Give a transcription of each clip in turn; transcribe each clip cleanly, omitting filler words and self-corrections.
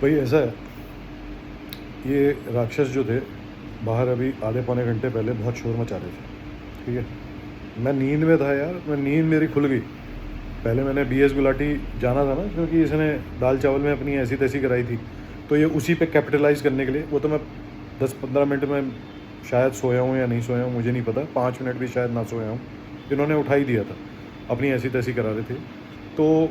भाई ऐसा है, ये राक्षस जो थे बाहर अभी आधे पौने घंटे पहले बहुत शोर मचा रहे थे। ठीक है, मैं नींद में था यार, नींद मेरी खुल गई। पहले मैंने BS गुलाटी जाना था ना, क्योंकि इसने दाल चावल में अपनी ऐसी तैसी कराई थी, तो ये उसी पे कैपिटलाइज़ करने के लिए, वो तो मैं 10-15 मिनट में शायद सोया हूँ या नहीं सोया हूँ मुझे नहीं पता, 5 मिनट भी शायद ना सोया हूँ, इन्होंने उठा ही दिया था, अपनी ऐसी तैसी करा रहे थे। तो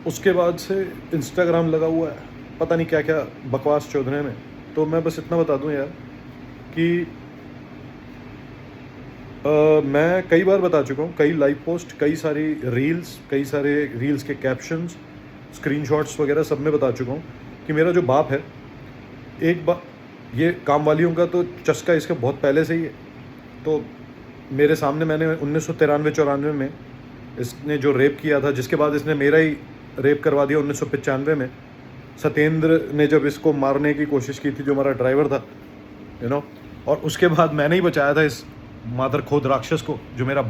उसके बाद से इंस्टाग्राम लगा हुआ है, पता नहीं क्या क्या बकवास चौधरी में। तो मैं बस इतना बता दूं यार कि मैं कई बार बता चुका हूँ, कई लाइव पोस्ट, कई सारी रील्स, कई सारे रील्स के कैप्शंस, स्क्रीनशॉट्स वगैरह सब में बता चुका हूँ कि मेरा जो बाप है, एक बार ये काम वालियों का तो चस्का इसका बहुत पहले से ही है। तो मेरे सामने मैंने 1993-94 में इसने जो रेप किया था, जिसके बाद इसने मेरा ही रेप करवा दिया 1995 में। सत्येंद्र ने जब इसको मारने की कोशिश की थी, जो हमारा ड्राइवर था, और उसके बाद मैंने ही बचाया था इस मादर खोद राक्षस को, जो मेरा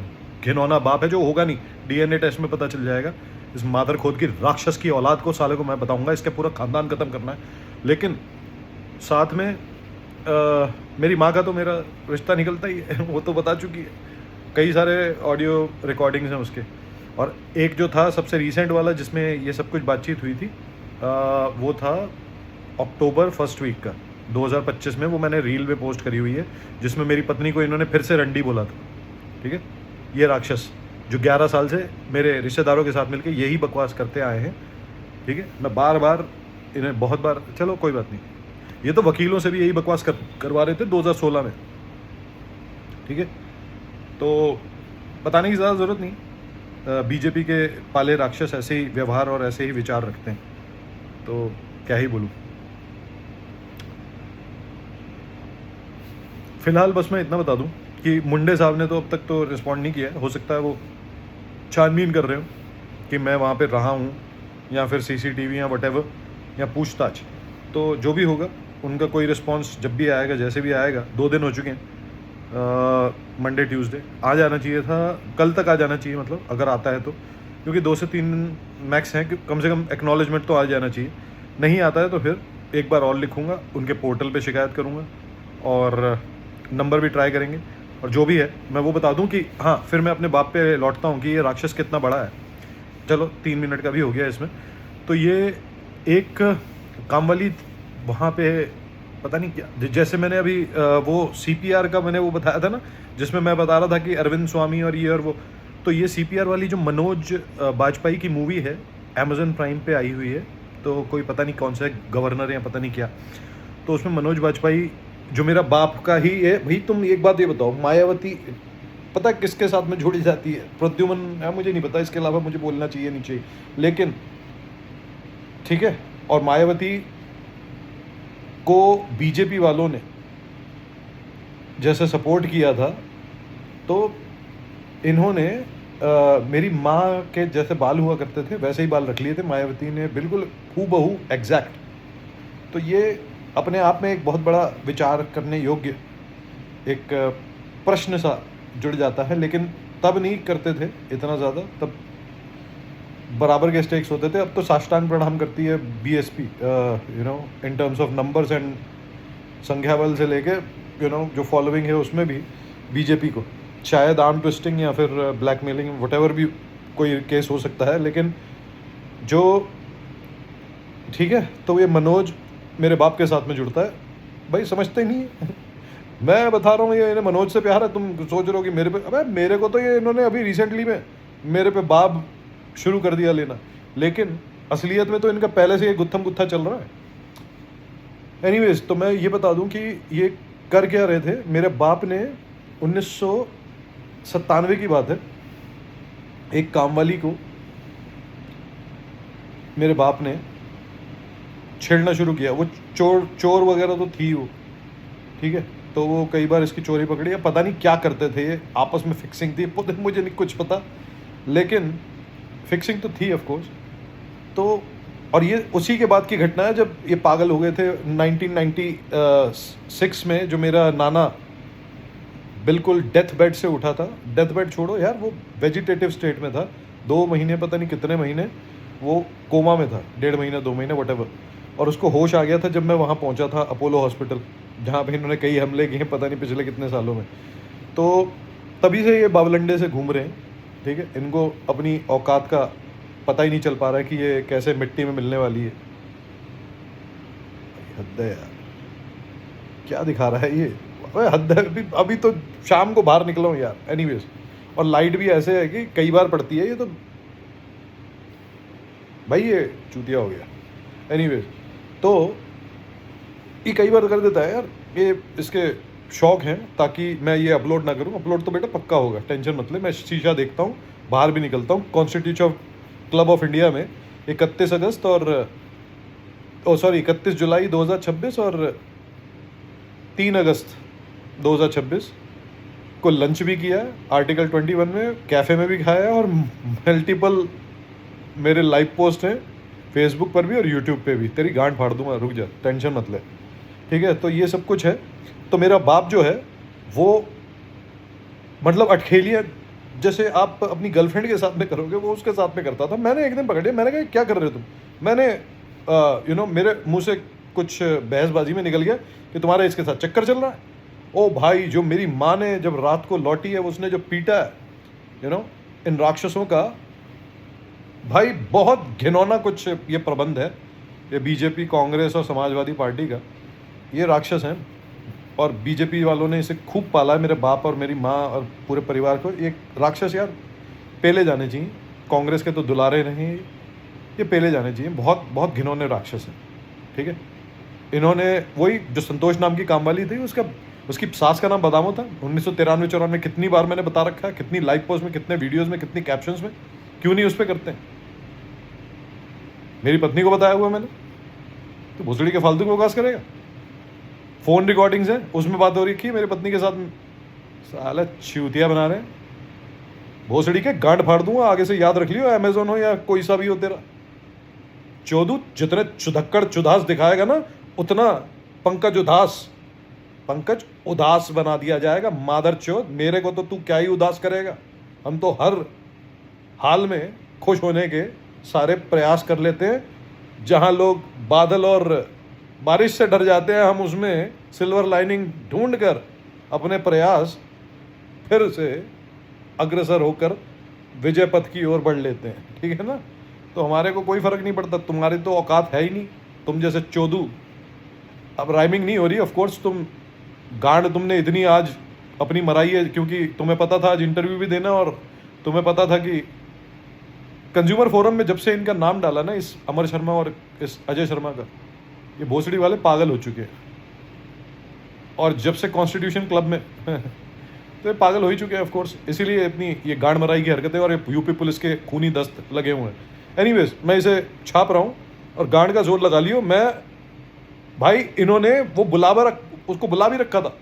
घिनौना बाप है, जो होगा नहीं, DNA टेस्ट में पता चल जाएगा। इस मादर खोद की राक्षस की औलाद को, साले को मैं बताऊंगा, इसका पूरा खानदान खत्म करना है। लेकिन साथ में मेरी माँ का तो मेरा रिश्ता निकलता ही है, वो तो बता चुकी है, कई सारे ऑडियो रिकॉर्डिंग्स हैं उसके। और एक जो था सबसे रीसेंट वाला जिसमें ये सब कुछ बातचीत हुई थी, वो था अक्टूबर फर्स्ट वीक का 2025 में, वो मैंने रील पे पोस्ट करी हुई है, जिसमें मेरी पत्नी को इन्होंने फिर से रंडी बोला था। ठीक है, ये राक्षस जो 11 साल से मेरे रिश्तेदारों के साथ मिलकर यही बकवास करते आए हैं। ठीक है, मैं बार बार इन्हें बहुत बार, चलो कोई बात नहीं, ये तो वकीलों से भी यही बकवास करवा रहे थे 2016 में। ठीक है, तो बताने की ज़्यादा ज़रूरत नहीं, बीजेपी के पाले राक्षस ऐसे ही व्यवहार और ऐसे ही विचार रखते हैं, तो क्या ही बोलूँ। फिलहाल बस मैं इतना बता दूं कि मुंडे साहब ने तो अब तक तो रिस्पॉन्ड नहीं किया है। हो सकता है वो छानबीन कर रहे हो कि मैं वहाँ पे रहा हूँ, या फिर CCTV या वटेवर, या पूछताछ। तो जो भी होगा, उनका कोई रिस्पॉन्स जब भी आएगा, जैसे भी आएगा, 2 दिन हो चुके हैं, मंडे ट्यूसडे आ जाना चाहिए था, कल तक आ जाना चाहिए, मतलब अगर आता है तो, क्योंकि 2 से 3 मैक्स हैं कि कम से कम एक्नॉलेजमेंट तो आ जाना चाहिए। नहीं आता है तो फिर एक बार और लिखूँगा, उनके पोर्टल पे शिकायत करूँगा, और नंबर भी ट्राई करेंगे, और जो भी है मैं वो बता दूं कि हाँ, फिर मैं अपने बाप पे लौटता हूँ कि ये राक्षस कितना बड़ा है। चलो 3 मिनट का भी हो गया इसमें। तो ये एक काम वाली वहाँ पे, पता नहीं क्या, जैसे मैंने अभी वो CPR का मैंने वो बताया था ना, जिसमें मैं बता रहा था कि अरविंद स्वामी और ये और वो, तो ये CPR वाली जो मनोज बाजपेयी की मूवी है, Amazon प्राइम पे आई हुई है, तो कोई पता नहीं कौन सा गवर्नर या पता नहीं क्या, तो उसमें मनोज बाजपेयी जो मेरा बाप का ही है। भाई तुम एक बात ये बताओ, मायावती पता किसके साथ में जोड़ी जाती है? प्रद्युमन है, मुझे नहीं पता, इसके अलावा मुझे बोलना चाहिए नहीं चाहिए, लेकिन ठीक है। और मायावती को बीजेपी वालों ने जैसे सपोर्ट किया था, तो इन्होंने मेरी माँ के जैसे बाल हुआ करते थे वैसे ही बाल रख लिए थे मायावती ने, बिल्कुल हूबहू एग्जैक्ट। तो ये अपने आप में एक बहुत बड़ा विचार करने योग्य एक प्रश्न सा जुड़ जाता है। लेकिन तब नहीं करते थे इतना ज़्यादा, तब बराबर के स्टेक्स होते थे। अब तो साष्टांग प्रणाम करती है BSP, in terms of numbers and संख्या बल से लेके जो फॉलोइंग है उसमें भी बीजेपी को, शायद आर्म ट्विस्टिंग या फिर ब्लैकमेलिंग वटेवर भी कोई केस हो सकता है। लेकिन जो ठीक है, तो ये मनोज मेरे बाप के साथ में जुड़ता है, भाई समझते ही नहीं है। मैं बता रहा हूँ ये इन्हें मनोज से प्यार है, तुम सोच रहे हो कि मेरे पे, अबे मेरे को तो ये इन्होंने अभी रिसेंटली में मेरे पे बाप शुरू कर दिया लेना, लेकिन असलियत में तो इनका पहले से ये गुत्थम गुत्था चल रहा है। एनीवेज, तो मैं ये बता दूं कि ये कर क्या रहे थे। मेरे बाप ने 1997 की बात है, एक कामवाली को मेरे बाप ने छेड़ना शुरू किया। वो चोर वगैरह तो थी वो, ठीक है, तो वो कई बार इसकी चोरी पकड़ी, या पता नहीं क्या करते थे ये, आपस में फिक्सिंग थी, मुझे नहीं कुछ पता, लेकिन फिक्सिंग तो थी ऑफ कोर्स। तो और ये उसी के बाद की घटना है जब ये पागल हो गए थे 1996 में, जो मेरा नाना बिल्कुल डेथ बेड से उठा था। डेथ बेड छोड़ो यार, वो वेजिटेटिव स्टेट में था, 2 महीने, पता नहीं कितने महीने वो कोमा में था, 1.5 महीने 2 महीने वटेवर। और उसको होश आ गया था जब मैं वहाँ पहुँचा था अपोलो हॉस्पिटल, जहाँ पे इन्होंने कई हमले किए हैं पता नहीं पिछले कितने सालों में। तो तभी से ये बावलंडे से घूम रहे हैं, ठीक है। इनको अपनी औकात का पता ही नहीं चल पा रहा है कि ये कैसे मिट्टी में मिलने वाली है। हद है यार, क्या दिखा रहा है ये, अबे हद है। अभी तो शाम को बाहर निकला हूँ यार, एनीवेज। और लाइट भी ऐसे है कि कई बार पड़ती है ये, तो भाई ये चूतिया हो गया। एनीवेज, तो ये कई बार कर देता है यार, ये इसके शौक हैं ताकि मैं ये अपलोड ना करूं। अपलोड तो बेटा पक्का होगा, टेंशन मत ले। मैं शीशा देखता हूँ, बाहर भी निकलता हूँ। कॉन्स्टिट्यूशन क्लब ऑफ इंडिया में 31 अगस्त और 31 जुलाई 2026 और 3 अगस्त 2026 को लंच भी किया है आर्टिकल 21 में, कैफ़े में भी खाया है, और मल्टीपल मेरे लाइव पोस्ट हैं फेसबुक पर भी और यूट्यूब पे भी। तेरी गांड फाड़ दूंगा, रुक जा, टेंशन मत ले, ठीक है। तो ये सब कुछ है। तो मेरा बाप जो है वो मतलब अठखेलियाँ जैसे आप अपनी गर्लफ्रेंड के साथ में करोगे वो उसके साथ में करता था। मैंने एक दिन पकड़े, मैंने कहा क्या कर रहे हो तुम। मैंने मेरे मुंह से कुछ बहसबाजी में निकल गया कि तुम्हारा इसके साथ चक्कर चल रहा है। ओ भाई, जो मेरी माँ ने जब रात को लौटी है उसने जो पीटा है इन राक्षसों का, भाई बहुत घिनौना कुछ ये प्रबंध है, ये बीजेपी, कांग्रेस और समाजवादी पार्टी का। ये राक्षस हैं और बीजेपी वालों ने इसे खूब पाला है, मेरे बाप और मेरी माँ और पूरे परिवार को। ये राक्षस यार पेले जाने चाहिए। कांग्रेस के तो दुलारे नहीं, ये पेले जाने चाहिए। बहुत बहुत घिनौने राक्षस हैं, ठीक है। इन्होंने वही जो संतोष नाम की कामवाली थी, उसकी सास का नाम बदामो था। 1993-94 में कितनी बार मैंने बता रखा है, कितनी लाइव पोस्ट में, कितने वीडियोज़ में, कितनी कैप्शंस में, क्यों नहीं उस पर करते हैं। मेरी पत्नी को बताया हुआ मैंने, तो भोसड़ी के फालतू को बकवास करेगा। फ़ोन रिकॉर्डिंग्स है, उसमें बात हो रही थी मेरी पत्नी के साथ में। साला चूतिया बना रहे हैं, भोसड़ी के गांड फाड़ दूंगा। आगे से याद रख लियो, अमेजोन हो या कोई सा भी हो तेरा चोदू, जितने चुधक्कड़ चुदास दिखाएगा ना उतना पंकज उदास बना दिया जाएगा। मादर चोद, मेरे को तो तू क्या ही उदास करेगा। हम तो हर हाल में खुश होने के सारे प्रयास कर लेते हैं। जहां लोग बादल और बारिश से डर जाते हैं, हम उसमें सिल्वर लाइनिंग ढूंढकर अपने प्रयास फिर से अग्रसर होकर विजय पथ की ओर बढ़ लेते हैं, ठीक है ना। तो हमारे को कोई फर्क नहीं पड़ता, तुम्हारी तो औकात है ही नहीं, तुम जैसे चोदू। अब राइमिंग नहीं हो रही ऑफ कोर्स, गांड तुमने इतनी आज अपनी मराई है क्योंकि तुम्हें पता था आज इंटरव्यू भी देना, और तुम्हें पता था कि कंज्यूमर फोरम में जब से इनका नाम डाला ना, इस अमर शर्मा और इस अजय शर्मा का, ये भोसड़ी वाले पागल हो चुके हैं। और जब से कॉन्स्टिट्यूशन क्लब में तो ये पागल हो ही चुके हैं ऑफ कोर्स। इसीलिए इतनी ये गांड मराई की हरकतें और ये यूपी पुलिस के खूनी दस्त लगे हुए हैं। एनीवेज, मैं इसे छाप रहा हूँ और गांड का जोर लगा लियो। मैं भाई, इन्होंने वो उसको बुला भी रखा था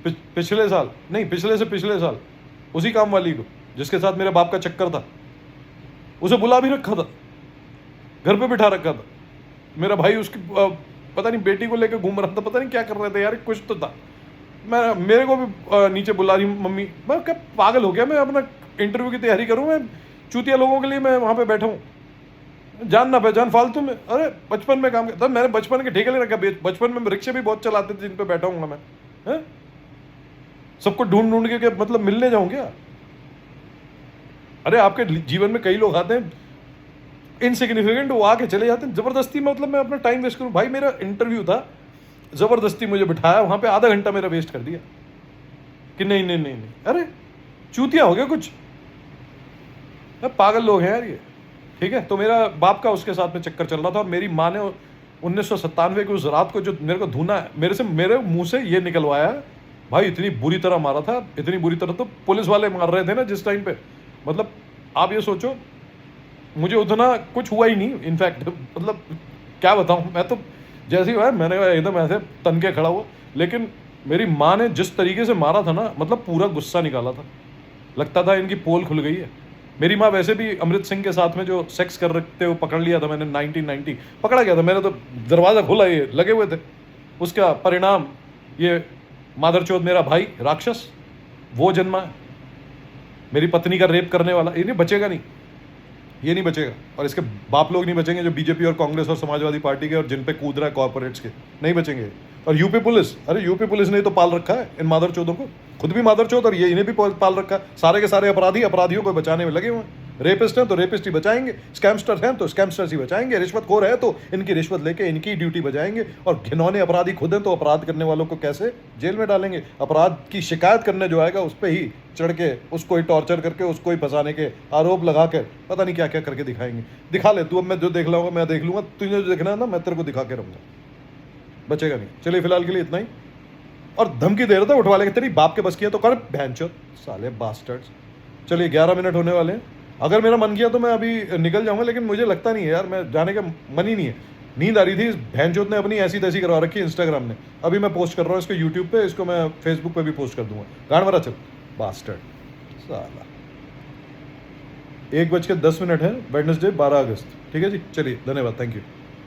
पिछले साल, नहीं पिछले से पिछले साल, उसी काम वाली को जिसके साथ मेरे बाप का चक्कर था, उसे बुला भी रखा था, घर पे बिठा रखा था। मेरा भाई उसकी पता नहीं बेटी को लेकर घूम रहा था, पता नहीं क्या कर रहे थे यार, कुछ तो था। मेरे को भी नीचे बुला रही मम्मी। मैं क्या पागल हो गया, मैं अपना इंटरव्यू की तैयारी करूँ, मैं चूतिया लोगों के लिए मैं वहाँ पे बैठा हूँ, जान ना पहचान फालतू में। अरे बचपन में काम करता, मैंने बचपन के ठेके ले रखा। बचपन में रिक्शे भी बहुत चलाते थे जिन पे बैठा हूँ मैं, है? सबको ढूंढ ढूंढ के मतलब मिलने जाऊँ क्या? अरे आपके जीवन में कई लोग आते हैं इनसिग्निफिकेंट, वो आके चले जाते हैं जबरदस्ती। मतलब मैं अपना टाइम वेस्ट करूँ? भाई मेरा इंटरव्यू था, जबरदस्ती मुझे बिठाया वहां पे, आधा घंटा मेरा वेस्ट कर दिया कि नहीं नहीं नहीं नहीं। अरे चूतिया हो गया कुछ, पागल लोग हैं यार ये, ठीक है। तो मेरा बाप का उसके साथ में चक्कर चल रहा था और मेरी माँ ने 1997 की उस रात को जो मेरे को धुना मेरे मुंह से ये निकलवाया भाई, इतनी बुरी तरह मारा था, इतनी बुरी तरह तो पुलिस वाले मार रहे थे ना जिस टाइम पे। मतलब आप ये सोचो, मुझे उतना कुछ हुआ ही नहीं इनफैक्ट, मतलब क्या बताऊं, मैं तो जैसे ही हुआ मैंने एकदम ऐसे तन के खड़ा हुआ। लेकिन मेरी माँ ने जिस तरीके से मारा था ना, मतलब पूरा गुस्सा निकाला था, लगता था इनकी पोल खुल गई है। मेरी माँ वैसे भी अमृत सिंह के साथ में जो सेक्स कर रखते वो पकड़ लिया था मैंने, 1990 पकड़ा गया था, मेरा तो दरवाज़ा खुला, ये लगे हुए थे। उसका परिणाम ये मादरचोद मेरा भाई राक्षस वो जन्मा है, मेरी पत्नी का रेप करने वाला, ये नहीं बचेगा नहीं, ये नहीं बचेगा, और इसके बाप लोग नहीं बचेंगे जो बीजेपी और कांग्रेस और समाजवादी पार्टी के और जिन पे कूद रहा है कॉर्पोरेट्स के, नहीं बचेंगे। और यूपी पुलिस, अरे यूपी पुलिस ने तो पाल रखा है इन मादर चौधों को, खुद भी मादर चौध और ये इन्हें भी पाल रखा है। सारे के सारे अपराधी अपराधियों को बचाने में लगे हुए हैं। रेपिस्ट हैं तो रेपिस्ट ही बचाएंगे, स्कैमस्टर हैं तो स्कैमस्टर्स ही बचाएंगे, रिश्वतखोर है तो इनकी रिश्वत लेके इनकी ड्यूटी बजाएंगे, और घिनौने अपराधी खुद हैं तो अपराध करने वालों को कैसे जेल में डालेंगे। अपराध की शिकायत करने जो आएगा उस पर ही चढ़ के उसको ही टॉर्चर करके उसको ही फंसाने के आरोप लगा कर पता नहीं क्या क्या करके दिखाएंगे। दिखा ले तू, अब मैं जो देख लाऊंगा मैं देख लूंगा, तुझे जो देखना है ना मैं तेरे को दिखा के रहूंगा, बचेगा नहीं। चलिए फिलहाल के लिए इतना ही। और धमकी दे रहा था उठवा लेंगे, तेरी बाप के बस किया तो कर भैंचोद साले बास्टर्ड्स। चलिए 11 मिनट होने वाले हैं, अगर मेरा मन किया तो मैं अभी निकल जाऊंगा, लेकिन मुझे लगता नहीं है यार, मैं जाने का मन ही नहीं है। नींद आ रही थी, भैंचोद ने अपनी ऐसी तैसी करवा रखी है इंस्टाग्राम ने। अभी मैं पोस्ट कर रहा हूँ इसको यूट्यूब पे, इसको मैं फेसबुक पे भी पोस्ट कर दूंगा। गांड भरा चल बास्टर्ड साला। 1:10 है, वेडनेसडे 12 अगस्त। ठीक है जी, चलिए धन्यवाद, थैंक यू।